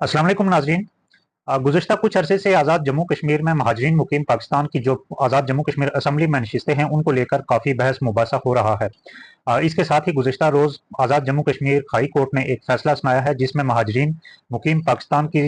अस्सलाम वालेकुम नाज़रीन। गुज़िश्ता कुछ अरसे से आज़ाद जम्मू कश्मीर में महाजरीन मुकीम पाकिस्तान की जो आज़ाद जम्मू कश्मीर असम्बली में नशिस्तें हैं उनको लेकर काफ़ी बहस मुबासा हो रहा है। इसके साथ ही गुज़िश्ता रोज़ आज़ाद जम्मू कश्मीर हाई कोर्ट ने एक फ़ैसला सुनाया है जिसमें महाजरीन मुकीम पाकिस्तान की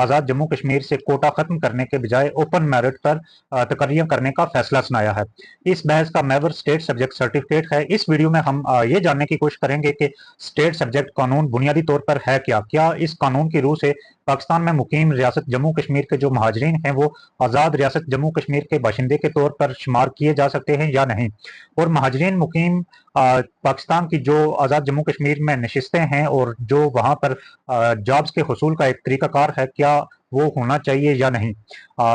आज़ाद जम्मू कश्मीर से कोटा ख़त्म करने के बजाय ओपन मेरिट पर तकर्रियाँ करने का फ़ैसला सुनाया है। इस बहस का महवर स्टेट सब्जेक्ट सर्टिफिकेट है। इस वीडियो में हम ये जानने की कोशिश करेंगे कि स्टेट सब्जेक्ट कानून बुनियादी तौर पर है क्या इस कानून की रूह से पाकिस्तान में मुकीम रियासत जम्मू कश्मीर के जो महाजरीन हैं वो आज़ाद रियासत जम्मू कश्मीर के बाशिंदे के तौर पर शुमार किए जा सकते हैं या नहीं, और महाजरीन मुकीम पाकिस्तान की जो आज़ाद जम्मू कश्मीर में नशिस्तें हैं और जो वहाँ पर जॉब्स के हुसूल का एक तरीकाकार है, क्या वो होना चाहिए या नहीं।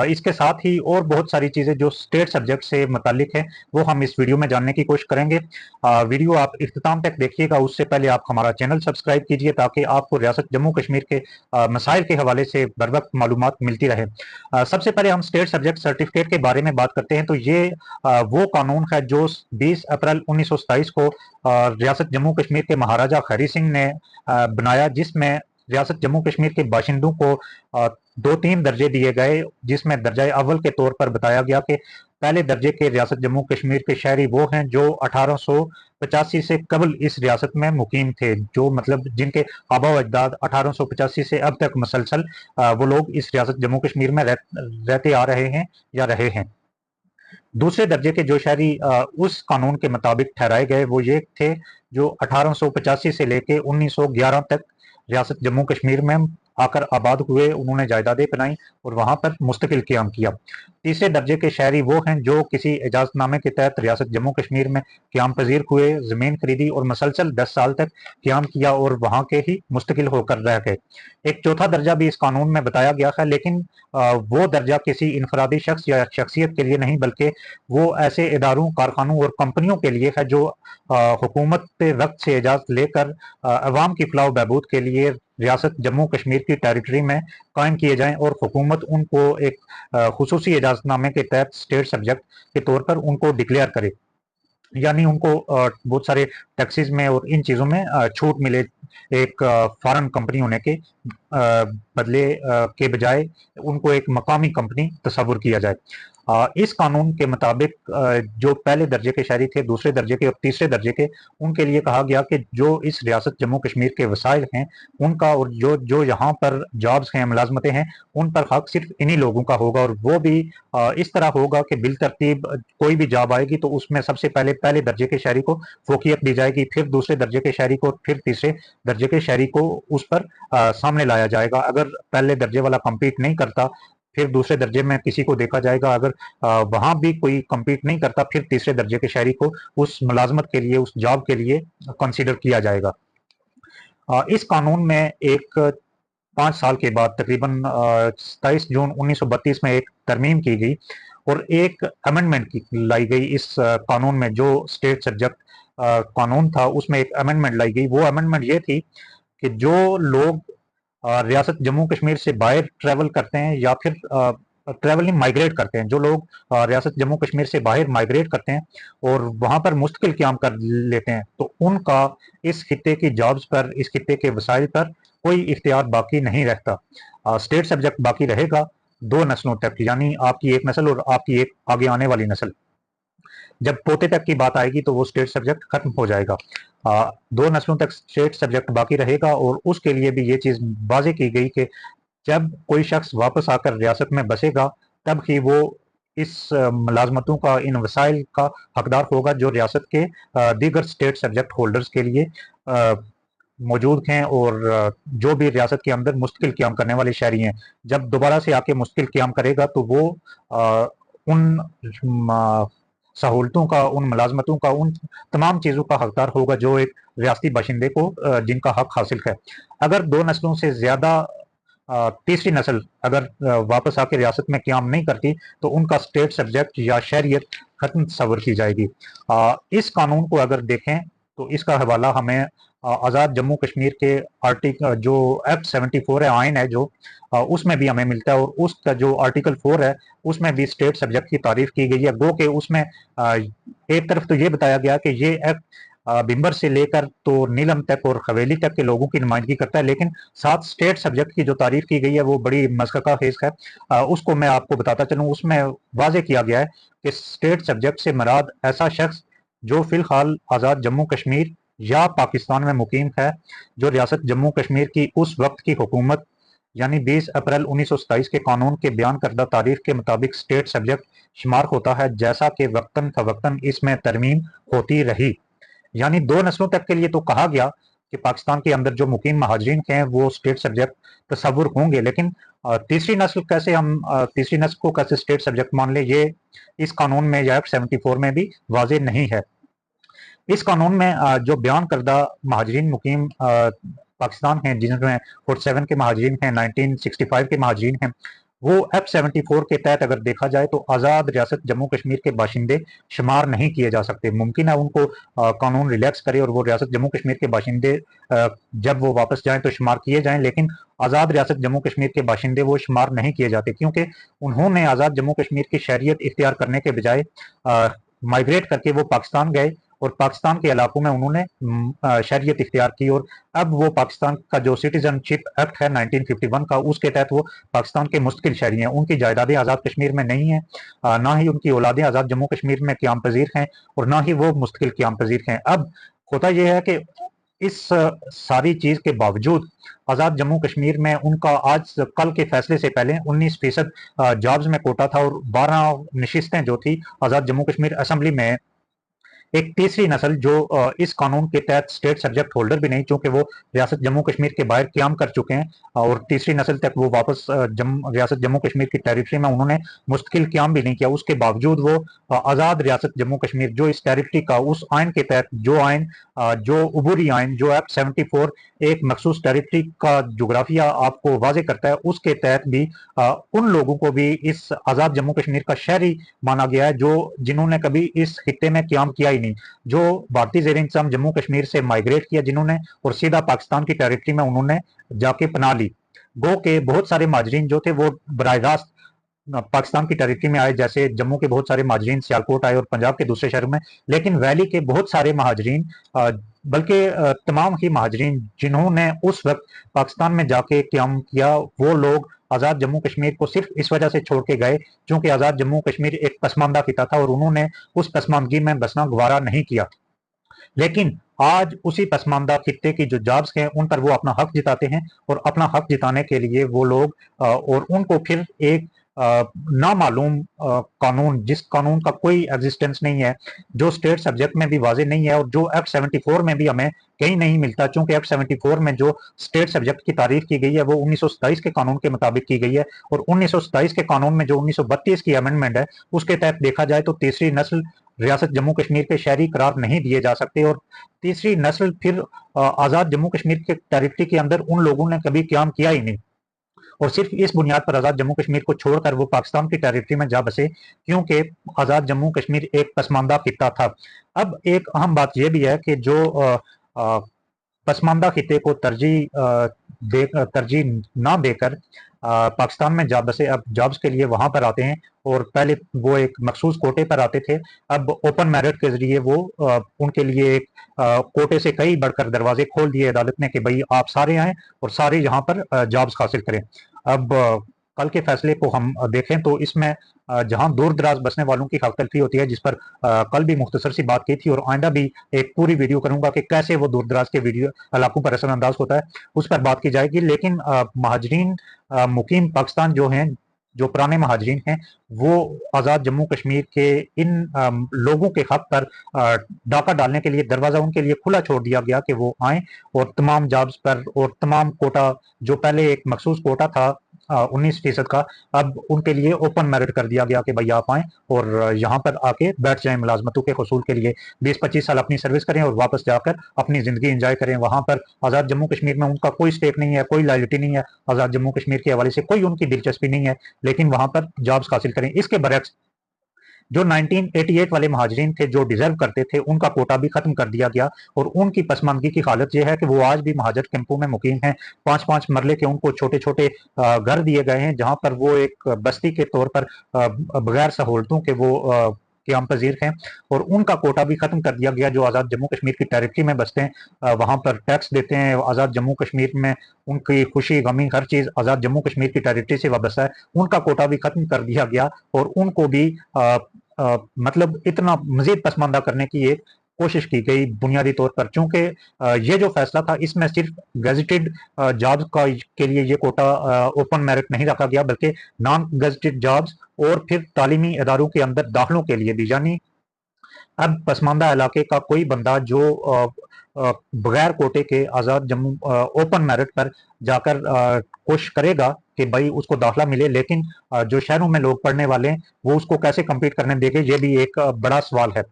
इसके साथ ही और बहुत सारी चीज़ें जो स्टेट सब्जेक्ट से मुतालिक हैं वो हम इस वीडियो में जानने की कोशिश करेंगे। वीडियो आप इख्तिताम तक देखिएगा, उससे पहले आप हमारा चैनल सब्सक्राइब कीजिए ताकि आपको रियासत जम्मू कश्मीर के मसाइल के हवाले से बर वक्त मालूमात मिलती रहे। सबसे पहले हम स्टेट सब्जेक्ट सर्टिफिकेट के बारे में बात करते हैं तो ये वो कानून है जो 20 अप्रैल 1927 को रियासत जम्मू कश्मीर के महाराजा खैरी सिंह ने बनाया, जिसमें रियासत जम्मू कश्मीर के बाशिंदों को दो तीन दर्जे दिए गए, जिसमें दर्जा अव्वल के तौर पर बताया गया कि पहले दर्जे के रियासत जम्मू कश्मीर के शहरी वो हैं जो 1885 से कबल इस रियासत में मुकीम थे, जो मतलब जिनके आबा व अजदाद 1885 से अब तक मसलसल वो लोग इस रियासत जम्मू कश्मीर में रहते आ रहे हैं या रहे हैं। दूसरे दर्जे के जो शहरी उस कानून के मुताबिक ठहराए गए वो ये थे जो 1885 से लेके 1911 तक रियासत जम्मू कश्मीर में आकर आबाद हुए, उन्होंने जायदादें बनाई और वहां पर मुस्तकिल क़याम किया। तीसरे दर्जे के शहरी वो हैं जो किसी इजाज़तनामे के तहत रियासत जम्मू कश्मीर में क़याम पजीर हुए, ज़मीन खरीदी और मसलसल 10 साल तक क़याम किया और वहाँ के ही मुस्तकिल होकर रह गए। एक चौथा दर्जा भी इस कानून में बताया गया है, लेकिन वो दर्जा किसी इनफरादी शख्स या शख्सियत के लिए नहीं बल्कि वो ऐसे इदारों, कारखानों और कंपनियों के लिए है जो हुकूमत वक्त से इजाज़त लेकर अवाम की फलाह बहबूद के लिए रियासत जम्मू कश्मीर की टेरिटरी में कायम किए जाएं और हुकूमत उनको एक खुसूसी इजाज़तनामे के तहत स्टेट सब्जेक्ट के तौर पर उनको डिक्लेयर करे, यानी उनको बहुत सारे टैक्सेस में और इन चीज़ों में छूट मिले एक फॉरेन कंपनी होने के बदले के बजाय उनको एक मकामी कंपनी तस्वुर किया जाए। इस कानून के मुताबिक जो पहले दर्जे के शहरी थे, दूसरे दर्जे के और तीसरे दर्जे के, उनके लिए कहा गया कि जो इस रियासत जम्मू कश्मीर के वसाइल हैं उनका और जो जो यहाँ पर जॉब्स हैं, मुलाजमतें हैं, उन पर हक सिर्फ इन्हीं लोगों का होगा और वो भी इस तरह होगा कि बिल तरतीब कोई भी जॉब आएगी तो उसमें सबसे पहले पहले दर्जे के शहरी को फोकियत दी जाएगी, फिर दूसरे दर्जे के शहरी को, फिर तीसरे दर्जे के शहरी को उस पर सामने लाया जाएगा। अगर पहले दर्जे वाला कम्पीट नहीं करता फिर दूसरे दर्जे में किसी को देखा जाएगा, अगर वहां भी कोई कम्पीट नहीं करता फिर तीसरे दर्जे के शहरी को उस मुलाजमत के लिए, उस जॉब के लिए कंसीडर किया जाएगा। इस कानून में एक 5 साल के बाद तकरीबन 27 जून 1932 में एक तरमीम की गई और एक अमेंडमेंट लाई गई इस कानून में। जो स्टेट सब्जेक्ट कानून था उसमें एक अमेंडमेंट लाई गई। वो अमेंडमेंट ये थी कि जो लोग रियासत जम्मू कश्मीर से बाहर ट्रैवल करते हैं या फिर ट्रैवलिंग माइग्रेट करते हैं, जो लोग रियासत जम्मू कश्मीर से बाहर माइग्रेट करते हैं और वहाँ पर मुस्तकिल क़याम कर लेते हैं, तो उनका इस खित्ते की जॉब्स पर, इस खित्ते के वसाइल पर कोई इख्तियार बाकी नहीं रहता। स्टेट सब्जेक्ट बाकी रहेगा 2 नस्लों तक, यानी आपकी एक नस्ल और आपकी एक आगे आने वाली नस्ल। जब पोते तक की बात आएगी तो वो स्टेट सब्जेक्ट खत्म हो जाएगा। 2 नस्लों तक स्टेट सब्जेक्ट बाकी रहेगा और उसके लिए भी ये चीज़ वाज़ेह की गई कि जब कोई शख्स वापस आकर रियासत में बसेगा तब ही वो इस मुलाजमतों का, इन वसाइल का हकदार होगा जो रियासत के दीगर स्टेट सब्जेक्ट होल्डर्स के लिए मौजूद हैं और जो भी रियासत के अंदर मुस्तकिल क़याम करने वाले शहरी हैं, जब दोबारा से आके मुस्तकिल क़याम करेगा तो वो उन सहूलतों का, उन मुलाजमतों का, उन तमाम चीज़ों का हकदार होगा जो एक रियासती बाशिंदे को जिनका हक हासिल है। अगर 2 नस्लों से ज़्यादा तीसरी नस्ल अगर वापस आके रियासत में क़याम नहीं करती तो उनका स्टेट सब्जेक्ट या शहरियत खत्म तस्वर की जाएगी। इस कानून को अगर देखें तो इसका हवाला हमें आज़ाद जम्मू कश्मीर के जो एक्ट 74 है, आइन है जो, उसमें भी हमें मिलता है और उसका जो आर्टिकल 4 है उसमें भी स्टेट सब्जेक्ट की तारीफ की गई है। गो के उसमें एक तरफ तो ये बताया गया कि ये एक्ट बिम्बर से लेकर तो नीलम तक और हवेली तक के लोगों की नुमाइंदगी करता है, लेकिन 7 स्टेट सब्जेक्ट की जो तारीफ की गई है वो बड़ी मशक्क़ा खेज़ है। उसको मैं आपको बताता चलूँ। उसमें वाज़ेह किया गया है कि स्टेट सब्जेक्ट से मुराद ऐसा शख्स जो फ़िलहाल आज़ाद जम्मू कश्मीर या पाकिस्तान में मुकीम है, जो रियासत जम्मू कश्मीर की उस वक्त की हुकूमत यानी 20 अप्रैल 1927 के कानून के बयान करदा तारीफ के मुताबिक स्टेट सब्जेक्ट शुमार होता है, जैसा कि वक्तन फवक्तन इसमें तरमीम होती रही। यानी 2 नस्लों तक के लिए तो कहा गया कि पाकिस्तान के अंदर जो मुकीम महाजरीन हैं वो स्टेट सब्जेक्ट तस्वुर होंगे, लेकिन तीसरी नस्ल को कैसे स्टेट सब्जेक्ट मान ले, ये इस कानून में या एक्ट 74 में भी वाज़ेह नहीं है। इस कानून में जो बयान करदा महाजरीन मुकीम पाकिस्तान हैं, जिनमें 47 के महाजरीन हैं, 1965 के महाजरीन हैं, वो एक्ट 74 के तहत अगर देखा जाए तो आज़ाद रियासत जम्मू कश्मीर के बाशिंदे शुमार नहीं किए जा सकते। मुमकिन है उनको कानून रिलैक्स करे और वो रियासत जम्मू कश्मीर के बाशिंदे जब वो वापस जाएं तो शुमार किए जाएं, लेकिन आज़ाद रियासत जम्मू कश्मीर के बाशिंदे वो शुमार नहीं किए जाते, क्योंकि उन्होंने आज़ाद जम्मू कश्मीर की शहरियत इख्तियार करने के बजाय माइग्रेट करके वो पाकिस्तान गए और पाकिस्तान के इलाकों में उन्होंने शहरियत इख्तियार की, और अब वो पाकिस्तान का जो सिटीजनशिप एक्ट है 1951 का, उसके तहत वो पाकिस्तान के मुस्तकिल शहरी हैं। उनकी जायदादें आज़ाद कश्मीर में नहीं हैं, ना ही उनकी औलादें आज़ाद जम्मू कश्मीर में क़याम पजीर हैं और ना ही वो मुस्तकिल क़याम पजीर हैं। अब होता यह है कि इस सारी चीज़ के बावजूद आज़ाद जम्मू कश्मीर में उनका आज कल के फैसले से पहले 19% जॉब्स में कोटा था और 12 नशिस्तें जो थी आज़ाद जम्मू कश्मीर असम्बली में एक तीसरी नस्ल जो इस कानून के तहत स्टेट सब्जेक्ट होल्डर भी नहीं, चूंकि वो रियासत जम्मू कश्मीर के बाहर क्याम कर चुके हैं और तीसरी नस्ल तक वो वापस रियासत जम्मू कश्मीर की टेरिटरी में उन्होंने मुस्तकिल क्याम भी नहीं किया, उसके बावजूद वो आज़ाद रियासत जम्मू कश्मीर जो इस टेरिटरी का उस आइन के तहत जो उबूरी आइन जो एक्ट 74 एक मखसूस टेरिटरी का जोग्राफिया आपको वाजे करता है, उसके तहत भी उन लोगों को भी इस आज़ाद जम्मू कश्मीर का शहरी माना गया है जो जिन्होंने कभी इस खित्ते में क्याम किया ही नहीं, जो भारतीय ज़ेर इंतज़ाम जम्मू कश्मीर से माइग्रेट किया जिन्होंने और सीधा पाकिस्तान की टेरिटरी में उन्होंने जाके पनाह ली। गो के बहुत सारे महाजरीन जो थे वो बराह रास्त पाकिस्तान की टेरिटरी में आए, जैसे जम्मू के बहुत सारे महाजरीन सियालकोट आए और पंजाब के दूसरे शहरों में, लेकिन वैली के बहुत सारे महाजरीन बल्कि तमाम ही महाजरीन जिन्होंने उस वक्त पाकिस्तान में जाके क्याम किया, वो लोग आज़ाद जम्मू कश्मीर को सिर्फ इस वजह से छोड़ के गए क्योंकि आज़ाद जम्मू कश्मीर एक पसमानदा खिता था और उन्होंने उस पसमानदगी में बसना गवारा नहीं किया। लेकिन आज उसी पसमानदा खित्ते की जो जॉब्स हैं उन पर वो अपना हक जिताते हैं और अपना हक जिताने के लिए वो लोग और उनको फिर एक नामालूम कानून, जिस कानून का कोई एग्जिस्टेंस नहीं है, जो स्टेट सब्जेक्ट में भी वाजे नहीं है और जो एक्ट 74 में भी हमें कहीं नहीं मिलता, चूंकि एक्ट 74 में जो स्टेट सब्जेक्ट की तारीफ की गई है वो 1927 के कानून के मुताबिक की गई है और 1927 के कानून में जो 1932 की अमेंडमेंट है उसके तहत देखा जाए तो तीसरी नस्ल रियासत जम्मू कश्मीर के शहरी करार नहीं दिए जा सकते और तीसरी नस्ल फिर आज़ाद जम्मू कश्मीर के टेरिटरी के अंदर उन लोगों ने कभी क्याम किया ही नहीं और सिर्फ इस बुनियाद पर आज़ाद जम्मू कश्मीर को छोड़कर वो पाकिस्तान की टेरिटरी में जा बसे क्योंकि आज़ाद जम्मू कश्मीर एक पसमानदा खित्ता था। अब एक अहम बात यह भी है कि जो पसमानदा खित्ते को तरजीह ना देकर पाकिस्तान में जा बसे, अब जॉब्स के लिए वहां पर आते हैं और पहले वो एक मखसूस कोटे पर आते थे, अब ओपन मेरिट के जरिए वो उनके लिए एक कोटे से कई बढ़कर दरवाजे खोल दिए अदालत ने कि भाई आप सारे आएँ और सारे यहाँ पर जॉब्स हासिल करें। अब कल के फैसले को हम देखें तो इसमें जहां दूर दराज बसने वालों की हक तलफी होती है, जिस पर कल भी मुख्तसर सी बात की थी और आइंदा भी एक पूरी वीडियो करूंगा कि कैसे वो दूर दराज के वीडियो इलाकों पर असर अंदाज होता है, उस पर बात की जाएगी। लेकिन महाजरीन मुकीम पाकिस्तान जो हैं, जो पुराने महाजरीन हैं, वो आज़ाद जम्मू कश्मीर के इन लोगों के हक पर डाका डालने के लिए दरवाज़ा उनके लिए खुला छोड़ दिया गया कि वो आएँ और तमाम जॉब्स पर और तमाम कोटा जो पहले एक मखसूस कोटा था 19% का, अब उनके लिए ओपन मेरिट कर दिया गया कि भाई आप आएँ और यहाँ पर आके बैठ जाएँ मुलाजमतों के हसूल के लिए, 20-25 साल अपनी सर्विस करें और वापस जाकर अपनी ज़िंदगी एंजॉय करें। वहाँ पर आज़ाद जम्मू कश्मीर में उनका कोई स्टेक नहीं है, कोई लॉयल्टी नहीं है, आज़ाद जम्मू कश्मीर के हवाले से कोई उनकी दिलचस्पी नहीं है, लेकिन वहाँ पर जॉब्स हासिल करें। इसके बरक्स जो 1988 वाले महाजरीन थे जो डिजर्व करते थे उनका कोटा भी खत्म कर दिया गया और उनकी पसमानदगी की हालत यह है कि वो आज भी महाजर कैंपों में मुकीम हैं। 5-5 मरले के उनको छोटे छोटे घर दिए गए हैं जहां पर वो एक बस्ती के तौर पर बगैर सहूलतों के वो क़याम पज़ीर हैं और उनका कोटा भी ख़त्म कर दिया गया। जो आज़ाद जम्मू कश्मीर की टेरिटरी में बसते हैं वहाँ पर टैक्स देते हैं। आज़ाद जम्मू कश्मीर में उनकी खुशी गमी हर चीज़ आज़ाद जम्मू कश्मीर की टेरिटरी से वाबस्ता है। उनका कोटा भी ख़त्म कर दिया गया और उनको भी मतलब इतना मज़ीद पसमानदा करने की एक कोशिश की गई बुनियादी तौर पर। चूँकि ये जो फैसला था इसमें सिर्फ गेजेटेड जॉब्स के लिए ये कोटा ओपन मेरिट नहीं रखा गया, बल्कि नॉन गेजेटेड जॉब्स और फिर तालीमी इदारों के अंदर दाखिलों के लिए भी। यानी अब पसमानदा इलाके का कोई बंदा जो बगैर कोटे के आज़ाद जम्मू ओपन मेरिट पर जाकर कोशिश करेगा कि भाई उसको दाखिला मिले, लेकिन जो शहरों में लोग पढ़ने वाले हैं वो उसको कैसे कम्पीट करने देंगे, ये भी एक बड़ा सवाल है।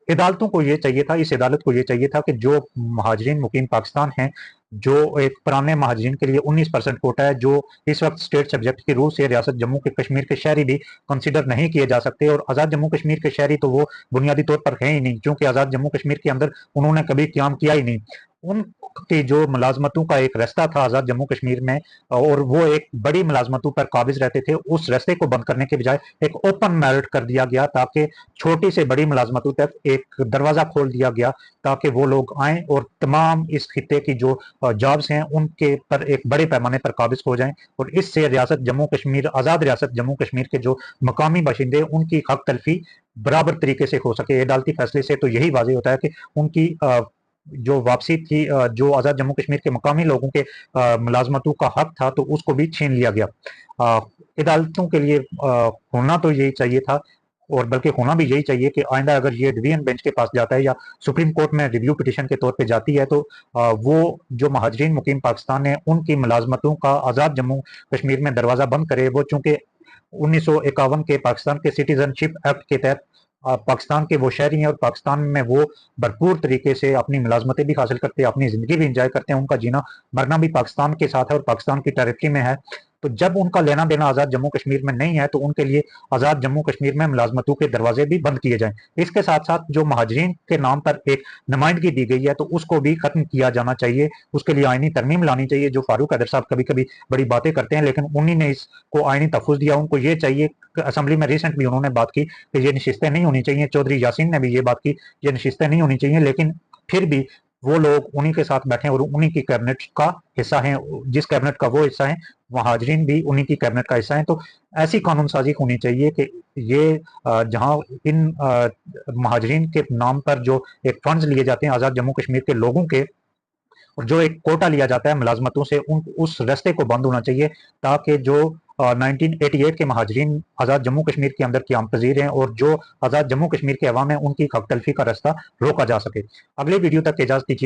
अदालतों को ये चाहिए था, इस अदालत को ये चाहिए था कि जो महाजरीन मुकीम पाकिस्तान हैं, जो एक पुराने महाजरीन के लिए 19% कोटा है, जो इस वक्त स्टेट सब्जेक्ट के रूल से रियासत जम्मू के कश्मीर के शहरी भी कंसिडर नहीं किए जा सकते। और आज़ाद जम्मू कश्मीर के शहरी तो वो बुनियादी तौर पर हैं ही नहीं, क्योंकि आज़ाद जम्मू कश्मीर के अंदर उन्होंने कभी क़याम किया ही नहीं। उनकी जो मुलाजमतों का एक रास्ता था आज़ाद जम्मू कश्मीर में और वो एक बड़ी मुलाजमतों पर काबिज रहते थे, उस रास्ते को बंद करने के बजाय एक ओपन मेरिट कर दिया गया, ताकि छोटी से बड़ी मुलाजमतों तक एक दरवाज़ा खोल दिया गया ताकि वो लोग आएँ और तमाम इस खित्ते की जो जॉब्स हैं उनके पर एक बड़े पैमाने पर काबिज हो जाएं। और इससे रियासत जम्मू कश्मीर, आज़ाद रियासत जम्मू कश्मीर के जो मकामी बाशिंदे उनकी हक तलफी बराबर तरीके से हो सके। अदालती फैसले से तो यही वाज़ेह होता है कि उनकी जो वापसी थी, जो आज़ाद जम्मू कश्मीर के मकामी लोगों के मुलाजमतों का हक था, तो उसको भी छीन लिया गया। अदालतों के लिए होना तो यही चाहिए था, और बल्कि होना भी यही चाहिए कि आइंदा अगर ये डिवीजन बेंच के पास जाता है या सुप्रीम कोर्ट में रिव्यू पिटिशन के तौर पे जाती है, तो वो जो महाजरीन मुकीम पाकिस्तान है उनकी मुलाजमतों का आज़ाद जम्मू कश्मीर में दरवाज़ा बंद करे। वो चूँकि 1951 के पाकिस्तान के सिटीजनशिप एक्ट के तहत पाकिस्तान के वो शहरी हैं और पाकिस्तान में वो भरपूर तरीके से अपनी मुलाजमतें भी हासिल करते हैं, अपनी ज़िंदगी भी इंजॉय करते हैं, उनका जीना मरना भी पाकिस्तान के साथ है और पाकिस्तान की टेरिटरी में है। तो जब उनका लेना देना आज़ाद जम्मू कश्मीर में नहीं है, तो उनके लिए आज़ाद जम्मू कश्मीर में मुलाजमतों के दरवाजे भी बंद किए जाएं। इसके साथ साथ जो महाजरीन के नाम पर एक नुमाइंदगी दी गई है, तो उसको भी ख़त्म किया जाना चाहिए। उसके लिए आइनी तरमीम लानी चाहिए। जो फारूक हैदर साहब कभी कभी बड़ी बातें करते हैं, लेकिन उन्हीं ने इसको आइनी तहफ़्फ़ुज़ दिया। उनको ये चाहिए, असम्बली में रिसेंट भी उन्होंने बात की कि ये नशिस्तें नहीं होनी चाहिए। चौधरी यासीन ने भी ये बात की, ये नशिस्तें नहीं होनी चाहिए, लेकिन फिर भी वो लोग उन्हीं के साथ बैठे और उन्हीं की कैबिनेट का हिस्सा हैं। जिस कैबिनेट का वो हिस्सा है, महाजरीन भी उन्हीं की कैबिनेट का हिस्सा है। तो ऐसी कानून साजी होनी चाहिए कि ये जहाँ इन महाजरीन के नाम पर जो एक फंड्स लिए जाते हैं आज़ाद जम्मू कश्मीर के लोगों के, और जो एक कोटा लिया जाता है मुलाजमतों से, उस रास्ते को बंद होना चाहिए, ताकि जो 1988 के महाजरीन आज़ाद जम्मू कश्मीर के अंदर क़याम पज़ीर हैं और जो आज़ाद जम्मू कश्मीर के अवाम है, उनकी हक तलफी का रास्ता रोका जा सके। अगले वीडियो तक इजाज़त दीजिए।